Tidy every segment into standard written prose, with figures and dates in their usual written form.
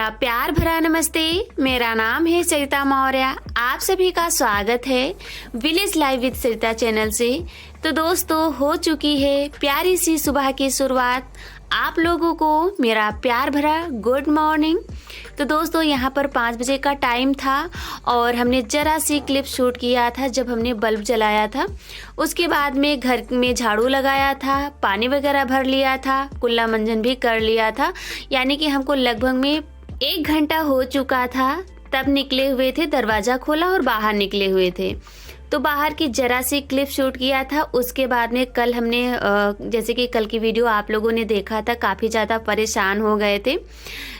मेरा प्यार भरा नमस्ते। मेरा नाम है सरिता मौर्य। आप सभी का स्वागत है village live with Sarita channel से। तो दोस्तों, हो चुकी है प्यारी सी सुबह की शुरुआत। आप लोगों को मेरा प्यार भरा गुड मॉर्निंग। तो दोस्तों, यहाँ पर 5 बजे का टाइम था और हमने ज़रा सी क्लिप शूट किया था जब हमने बल्ब जलाया था। उसके बाद में घर में झाड़ू लगाया था, पानी वगैरह भर लिया था, कुल्ला मंजन भी कर लिया था। यानी कि हमको लगभग में 1 घंटा हो चुका था। तब निकले हुए थे, दरवाज़ा खोला और बाहर निकले हुए थे। तो बाहर की जरा सी क्लिप शूट किया था। उसके बाद में कल हमने जैसे कि कल की वीडियो आप लोगों ने देखा था, काफ़ी ज़्यादा परेशान हो गए थे।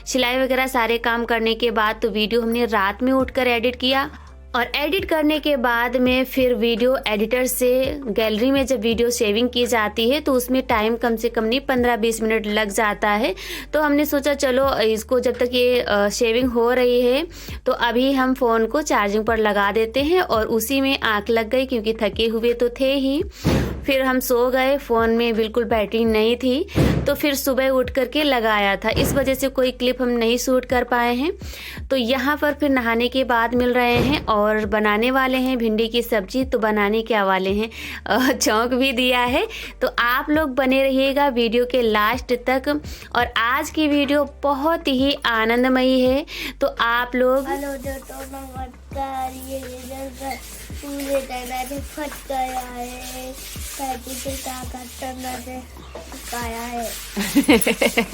सिलाई वगैरह सारे काम करने के बाद तो वीडियो हमने रात में उठकर एडिट किया और एडिट करने के बाद में फिर वीडियो एडिटर से गैलरी में जब वीडियो सेविंग की जाती है तो उसमें टाइम कम से कम नहीं 15-20 मिनट लग जाता है। तो हमने सोचा चलो इसको जब तक ये शेविंग हो रही है तो अभी हम फ़ोन को चार्जिंग पर लगा देते हैं। और उसी में आँख लग गई क्योंकि थके हुए तो थे ही। फिर हम सो गए, फ़ोन में बिल्कुल बैटरी नहीं थी। तो फिर सुबह उठ करके लगाया था, इस वजह से कोई क्लिप हम नहीं शूट कर पाए हैं। तो यहाँ पर फिर नहाने के बाद मिल रहे हैं और बनाने वाले हैं भिंडी की सब्जी। तो बनाने क्या वाले हैं, चौंक भी दिया है। तो आप लोग बने रहिएगा वीडियो के लास्ट तक। और आज की वीडियो बहुत ही आनंदमयी है। तो आप लोग हेलो दोस्तों, नमस्कार। ये पूरे तरह से फट गया है, खाया है।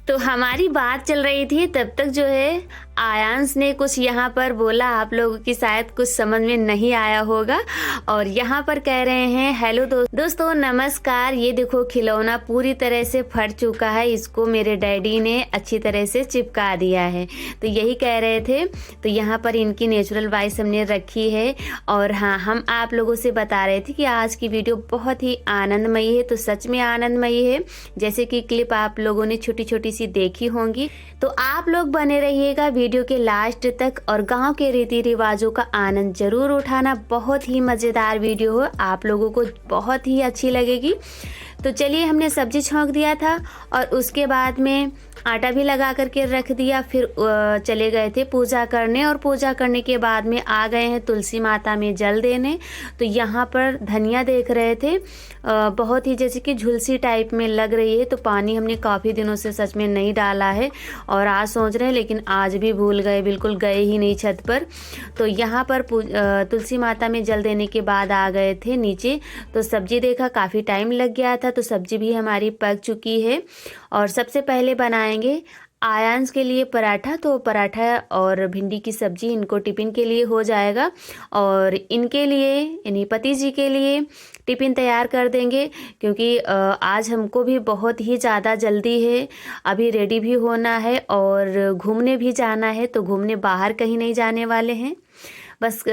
तो हमारी बात चल रही थी, तब तक जो है आयांश ने कुछ यहाँ पर बोला, आप लोगों की शायद कुछ समझ में नहीं आया होगा। और यहाँ पर कह रहे हैं हेलो दोस्तों नमस्कार। ये देखो खिलौना पूरी तरह से फट चुका है, इसको मेरे डैडी ने अच्छी तरह से चिपका दिया है। तो यही कह रहे थे। तो यहाँ पर इनकी नेचुरल वॉइस हमने रखी है। और हाँ, हम आप लोगों से बता रहे थे कि आज की वीडियो बहुत ही आनंदमयी है। तो सच में आनंदमयी है, जैसे कि क्लिप आप लोगों ने छोटी छोटी सी देखी होंगी। तो आप लोग बने रहिएगा वीडियो के लास्ट तक और गांव के रीति रिवाजों का आनंद जरूर उठाना। बहुत ही मज़ेदार वीडियो है, आप लोगों को बहुत ही अच्छी लगेगी। तो चलिए, हमने सब्जी छौंक दिया था और उसके बाद में आटा भी लगा करके रख दिया। फिर चले गए थे पूजा करने और पूजा करने के बाद में आ गए हैं तुलसी माता में जल देने। तो यहाँ पर धनिया देख रहे थे, बहुत ही जैसे कि झुलसी टाइप में लग रही है। तो पानी हमने काफ़ी दिनों से सच में नहीं डाला है और आज सोच रहे हैं, लेकिन आज भी भूल गए, बिल्कुल गए ही नहीं छत पर। तो यहाँ पर तुलसी माता में जल देने के बाद आ गए थे नीचे। तो सब्जी देखा, काफ़ी टाइम लग गया था। तो सब्जी भी हमारी पक चुकी है और सबसे पहले बनाएंगे आयांश के लिए पराठा। तो पराठा और भिंडी की सब्जी इनको टिफ़िन के लिए हो जाएगा और इनके लिए यानी पति जी के लिए टिफ़िन तैयार कर देंगे, क्योंकि आज हमको भी बहुत ही ज़्यादा जल्दी है। अभी रेडी भी होना है और घूमने भी जाना है। तो घूमने बाहर कहीं नहीं जाने वाले हैं, बस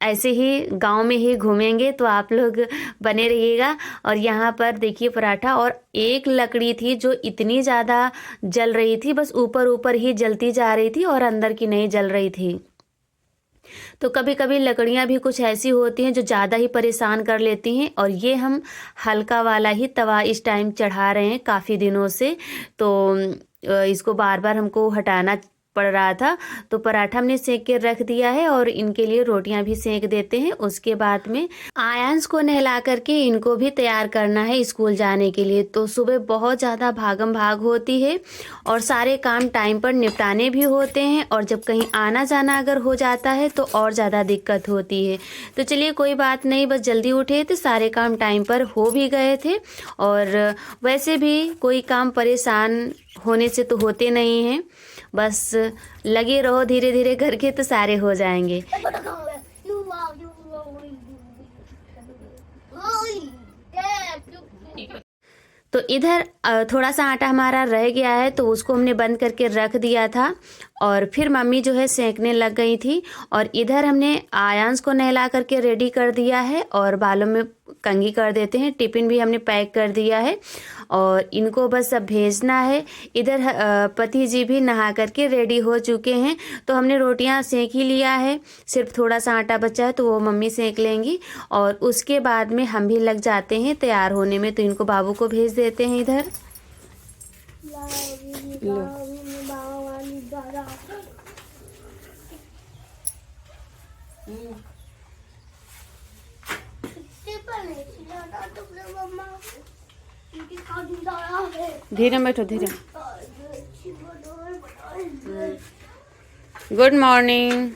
ऐसे ही गांव में ही घूमेंगे। तो आप लोग बने रहिएगा। और यहाँ पर देखिए पराठा, और एक लकड़ी थी जो इतनी ज़्यादा जल रही थी, बस ऊपर ऊपर ही जलती जा रही थी और अंदर की नहीं जल रही थी। तो कभी कभी लकड़ियाँ भी कुछ ऐसी होती हैं जो ज़्यादा ही परेशान कर लेती हैं। और ये हम हल्का वाला ही तवा इस टाइम चढ़ा रहे हैं काफ़ी दिनों से। तो इसको बार बार हमको हटाना पड़ रहा था। तो पराठा हमने सेक के रख दिया है और इनके लिए रोटियां भी सेक देते हैं। उसके बाद में आयांश को नहला करके इनको भी तैयार करना है स्कूल जाने के लिए। तो सुबह बहुत ज़्यादा भागम भाग होती है और सारे काम टाइम पर निपटाने भी होते हैं। और जब कहीं आना जाना अगर हो जाता है तो और ज़्यादा दिक्कत होती है। तो चलिए कोई बात नहीं, बस जल्दी उठे थे, सारे काम टाइम पर हो भी गए थे। और वैसे भी कोई काम परेशान होने से तो होते नहीं हैं, बस लगे रहो धीरे धीरे करके तो सारे हो जाएंगे। तो इधर थोड़ा सा आटा हमारा रह गया है, तो उसको हमने बंद करके रख दिया था और फिर मम्मी जो है सेंकने लग गई थी। और इधर हमने आयांश को नहला करके रेडी कर दिया है और बालों में कंघी कर देते हैं। टिफ़िन भी हमने पैक कर दिया है और इनको बस अब भेजना है। इधर पति जी भी नहा करके रेडी हो चुके हैं। तो हमने रोटियां सेंक ही लिया है, सिर्फ थोड़ा सा आटा बचा है तो वो मम्मी सेंक लेंगी और उसके बाद में हम भी लग जाते हैं तैयार होने में। तो इनको बाबू को भेज देते हैं इधर। दादा धीरे बैठो, धीरे। Good morning.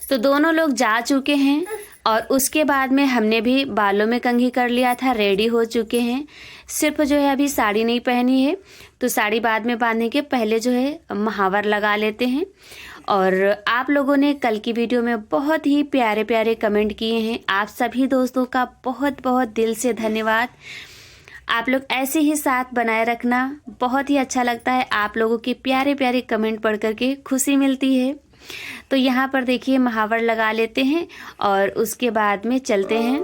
तो दोनों लोग जा चुके हैं और उसके बाद में हमने भी बालों में कंघी कर लिया था, रेडी हो चुके हैं। सिर्फ जो है अभी साड़ी नहीं पहनी है, तो साड़ी बाद में बांधने के पहले जो है महावर लगा लेते हैं। और आप लोगों ने कल की वीडियो में बहुत ही प्यारे प्यारे कमेंट किए हैं। आप सभी दोस्तों का बहुत बहुत दिल से धन्यवाद। आप लोग ऐसे ही साथ बनाए रखना, बहुत ही अच्छा लगता है। आप लोगों के प्यारे प्यारे कमेंट पढ़ करके खुशी मिलती है। तो यहाँ पर देखिए महावर लगा लेते हैं और उसके बाद में चलते हैं।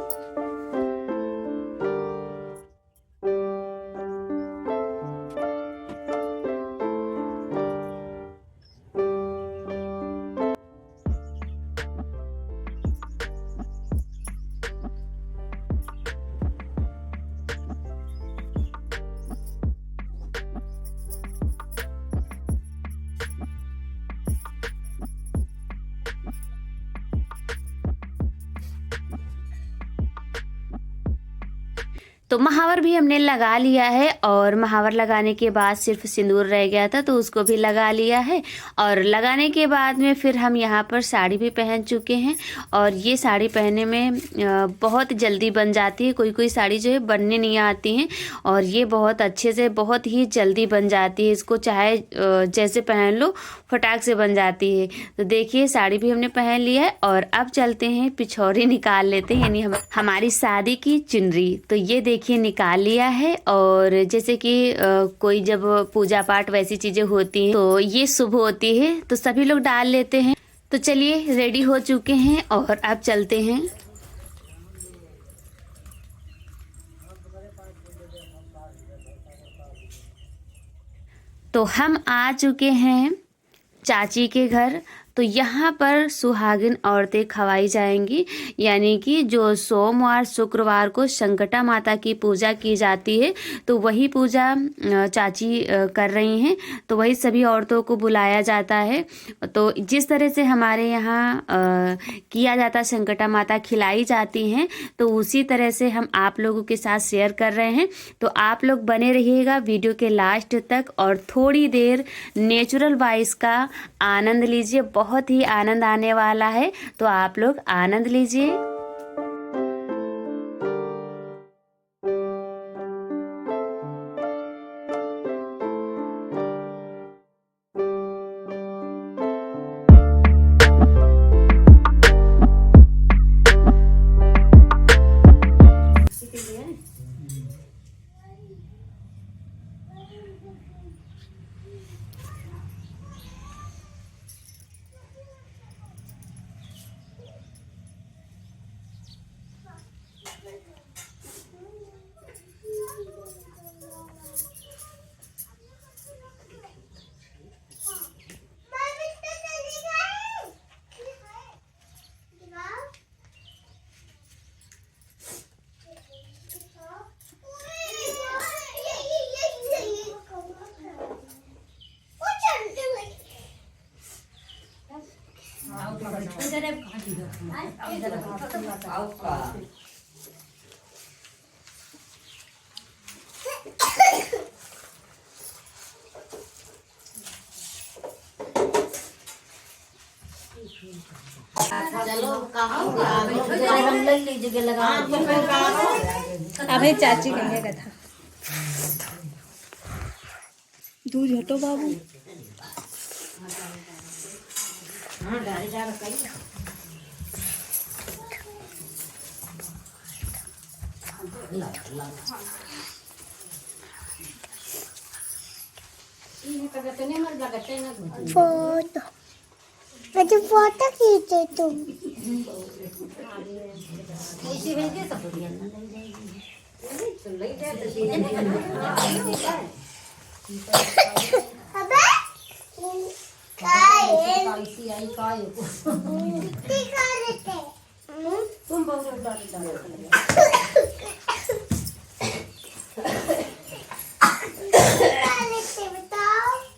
तो महावर भी हमने लगा लिया है और महावर लगाने के बाद सिर्फ सिंदूर रह गया था, तो उसको भी लगा लिया है। और लगाने के बाद में फिर हम यहाँ पर साड़ी भी पहन चुके हैं। और ये साड़ी पहनने में बहुत जल्दी बन जाती है। कोई कोई साड़ी जो है बनने नहीं आती हैं और ये बहुत अच्छे से बहुत ही जल्दी बन जाती है। इसको चाहे जैसे पहन लो फटाक से बन जाती है। तो देखिए साड़ी भी हमने पहन ली है और अब चलते हैं पिछौरी निकाल लेते हैं, यानी हमारी शादी की चुनरी। तो ये देखिए निकाल लिया है। और जैसे कि कोई जब पूजा पाठ वैसी चीजें होती हैं तो ये शुभ होती है, तो सभी लोग डाल लेते हैं। तो चलिए रेडी हो चुके हैं और अब चलते हैं। तो हम आ चुके हैं चाची के घर। तो यहाँ पर सुहागिन औरतें खवाई जाएंगी, यानी कि जो सोमवार शुक्रवार को संकटा माता की पूजा की जाती है, तो वही पूजा चाची कर रही हैं। तो वही सभी औरतों को बुलाया जाता है। तो जिस तरह से हमारे यहाँ किया जाता, संकटा माता खिलाई जाती हैं, तो उसी तरह से हम आप लोगों के साथ शेयर कर रहे हैं। तो आप लोग बने रहिएगा वीडियो के लास्ट तक और थोड़ी देर नेचुरल वॉइस का आनंद लीजिए। बहुत ही आनंद आने वाला है, तो आप लोग आनंद लीजिए। अभी चाची कहने का था दूध हटो बाबू। फोटो मुझे फोटो खींचे तुम।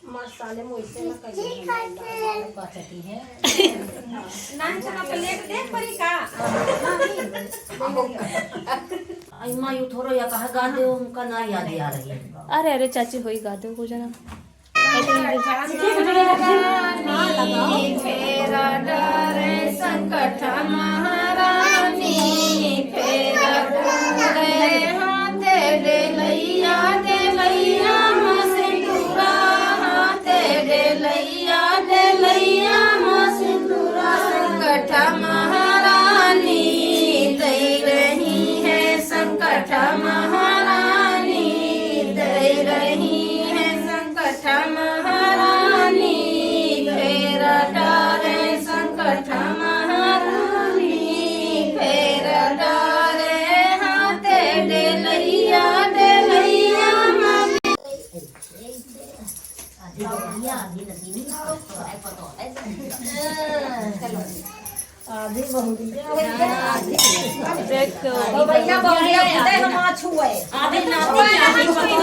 मसाले मुझसे ना कहीं है नान चना प्लेट देख परी का आई मां यू थोड़ा या कहा गा दे उनका ना याद आ रही है। अरे अरे चाची होई गा दो हो जाना। फेरा डरे संकट महारानी फेरा डरे हाथे दे लैया मसिंदूरा हाथे दे लैया मसिंदूरा संकट महारानी दे रही है संकट महारानी दे रही है संकट महारानी फेरा डारे संकट महारानी फेरा डारे हाथे दे लैया आधी बहुत तो भैया बढ़िया खुदे हम छुए आधी नाती छुए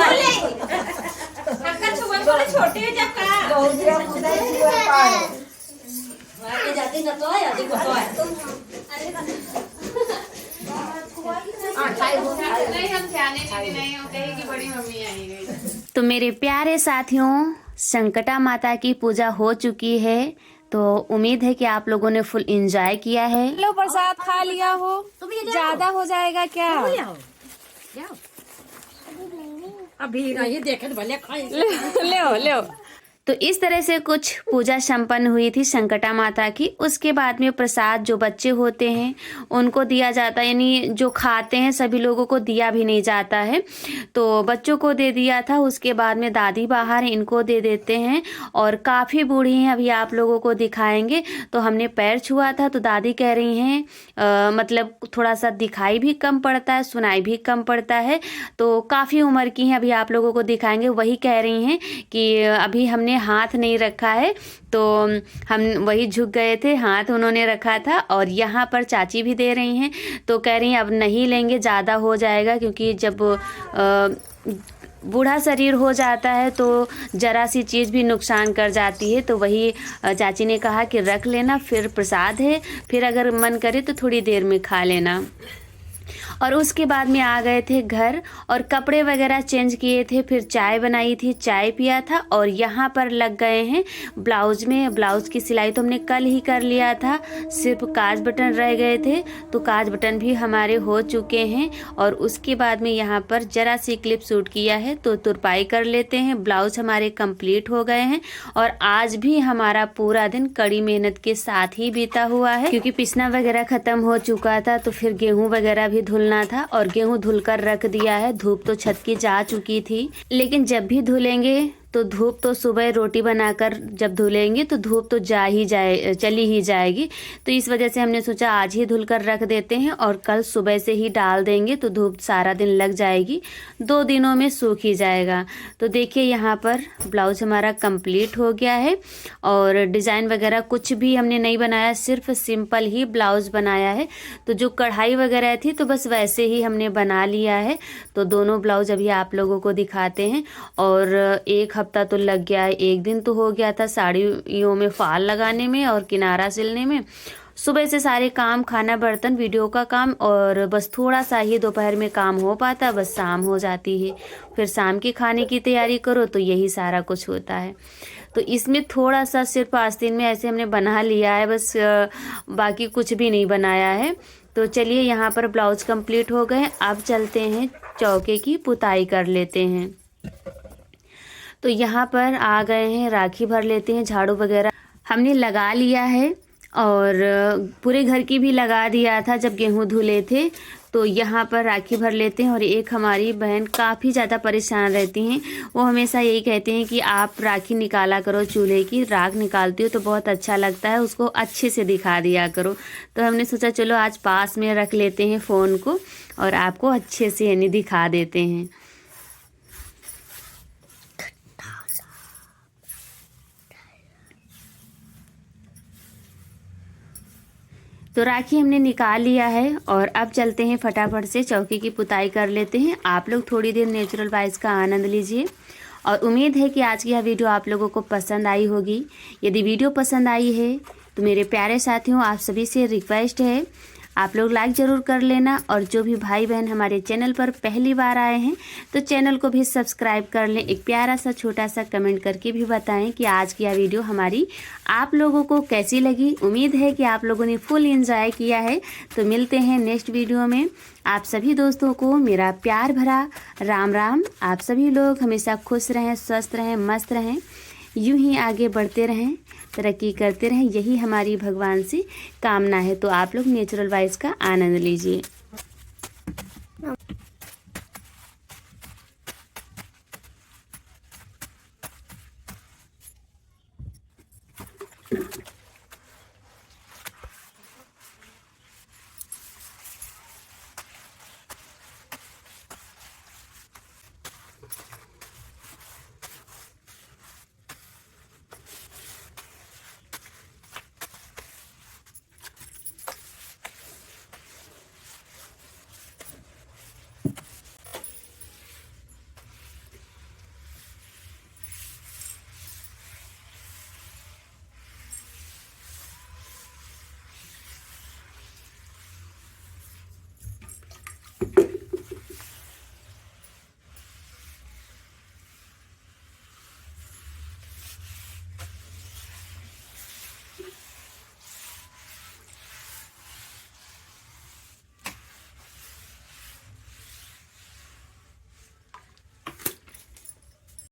हक्का छुए बोले छोटे जब का बहुदिया खुदे छुए पाए वाके जाती न तो है आधी को तो है नहीं हम जाने नहीं होते हैं कि बड़ी मम्मी आई गई। तो मेरे प्यारे साथियों, संकटा माता की पूजा हो चुकी है, तो उम्मीद है कि आप लोगों ने फुल एंजॉय किया है। लो प्रसाद खा लिया हो, ज्यादा हो जाएगा क्या? अभी ये देखे भले खाए ले तो इस तरह से कुछ पूजा संपन्न हुई थी संकटा माता की। उसके बाद में प्रसाद जो बच्चे होते हैं उनको दिया जाता है, यानी जो खाते हैं सभी लोगों को दिया भी नहीं जाता है। तो बच्चों को दे दिया था, उसके बाद में दादी बाहर इनको दे देते हैं और काफ़ी बूढ़ी हैं, अभी आप लोगों को दिखाएंगे। तो हमने पैर छुआ था तो दादी कह रही हैं मतलब थोड़ा सा दिखाई भी कम पड़ता है, सुनाई भी कम पड़ता है, तो काफ़ी उम्र की हैं, अभी आप लोगों को दिखाएंगे। वही कह रही हैं कि अभी हमने हाथ नहीं रखा है, तो हम वही झुक गए थे, हाथ उन्होंने रखा था। और यहाँ पर चाची भी दे रही हैं, तो कह रही हैं अब नहीं लेंगे, ज़्यादा हो जाएगा, क्योंकि जब बूढ़ा शरीर हो जाता है तो ज़रा सी चीज़ भी नुकसान कर जाती है। तो वही चाची ने कहा कि रख लेना, फिर प्रसाद है, फिर अगर मन करे तो थोड़ी देर में खा लेना। और उसके बाद में आ गए थे घर और कपड़े वगैरह चेंज किए थे, फिर चाय बनाई थी, चाय पिया था। और यहाँ पर लग गए हैं ब्लाउज में। ब्लाउज की सिलाई तो हमने कल ही कर लिया था, सिर्फ काज बटन रह गए थे, तो काज बटन भी हमारे हो चुके हैं। और उसके बाद में यहाँ पर जरा सी क्लिप सूट किया है, तो तुरपाई कर लेते हैं। ब्लाउज हमारे कंप्लीट हो गए हैं और आज भी हमारा पूरा दिन कड़ी मेहनत के साथ ही बीता हुआ है, क्योंकि पिसना वगैरह ख़त्म हो चुका था। तो फिर गेहूँ वगैरह भी धुलना था और गेहूं धुलकर रख दिया है। धूप तो छत की जा चुकी थी, लेकिन जब भी धुलेंगे तो धूप तो सुबह रोटी बनाकर जब धुलेंगे तो धूप तो चली ही जाएगी। तो इस वजह से हमने सोचा आज ही धुलकर रख देते हैं और कल सुबह से ही डाल देंगे, तो धूप सारा दिन लग जाएगी, 2 दिनों में सूख ही जाएगा। तो देखिए यहाँ पर ब्लाउज हमारा कंप्लीट हो गया है और डिज़ाइन वगैरह कुछ भी हमने नहीं बनाया, सिर्फ सिंपल ही ब्लाउज बनाया है। तो जो कढ़ाई वगैरह थी तो बस वैसे ही हमने बना लिया है। तो दोनों ब्लाउज अभी आप लोगों को दिखाते हैं। और एक हफ्ता तो लग गया है, 1 दिन तो हो गया था साड़ियों में फाल लगाने में और किनारा सिलने में। सुबह से सारे काम, खाना, बर्तन, वीडियो का काम, और बस थोड़ा सा ही दोपहर में काम हो पाता, बस शाम हो जाती है। फिर शाम के खाने की तैयारी करो तो यही सारा कुछ होता है। तो इसमें थोड़ा सा सिर्फ आस्तीन में ऐसे हमने बना लिया है, बस बाकी कुछ भी नहीं बनाया है। तो चलिए यहाँ पर ब्लाउज कंप्लीट हो गए, अब चलते हैं चौके की पुताई कर लेते हैं। तो यहाँ पर आ गए हैं, राखी भर लेते हैं, झाड़ू वगैरह हमने लगा लिया है और पूरे घर की भी लगा दिया था जब गेहूं धुले थे। तो यहाँ पर राखी भर लेते हैं। और एक हमारी बहन काफ़ी ज़्यादा परेशान रहती हैं, वो हमेशा यही कहते हैं कि आप राखी निकाला करो, चूल्हे की राख निकालती हो तो बहुत अच्छा लगता है, उसको अच्छे से दिखा दिया करो। तो हमने सोचा चलो आज पास में रख लेते हैं फ़ोन को और आपको अच्छे से यानी दिखा देते हैं। तो राखी हमने निकाल लिया है और अब चलते हैं फटाफट से चौकी की पुताई कर लेते हैं। आप लोग थोड़ी देर नेचुरल वाइब्स का आनंद लीजिए और उम्मीद है कि आज की यह वीडियो आप लोगों को पसंद आई होगी। यदि वीडियो पसंद आई है तो मेरे प्यारे साथियों, आप सभी से रिक्वेस्ट है आप लोग लाइक ज़रूर कर लेना और जो भी भाई बहन हमारे चैनल पर पहली बार आए हैं तो चैनल को भी सब्सक्राइब कर लें। एक प्यारा सा छोटा सा कमेंट करके भी बताएं कि आज की यह वीडियो हमारी आप लोगों को कैसी लगी। उम्मीद है कि आप लोगों ने फुल एंजॉय किया है। तो मिलते हैं नेक्स्ट वीडियो में। आप सभी दोस्तों को मेरा प्यार भरा राम राम। आप सभी लोग हमेशा खुश रहें, स्वस्थ रहें, मस्त रहें, यूं ही आगे बढ़ते रहें, तरक्की करते रहें, यही हमारी भगवान से कामना है। तो आप लोग नेचुरल वाइब्स का आनंद लीजिए।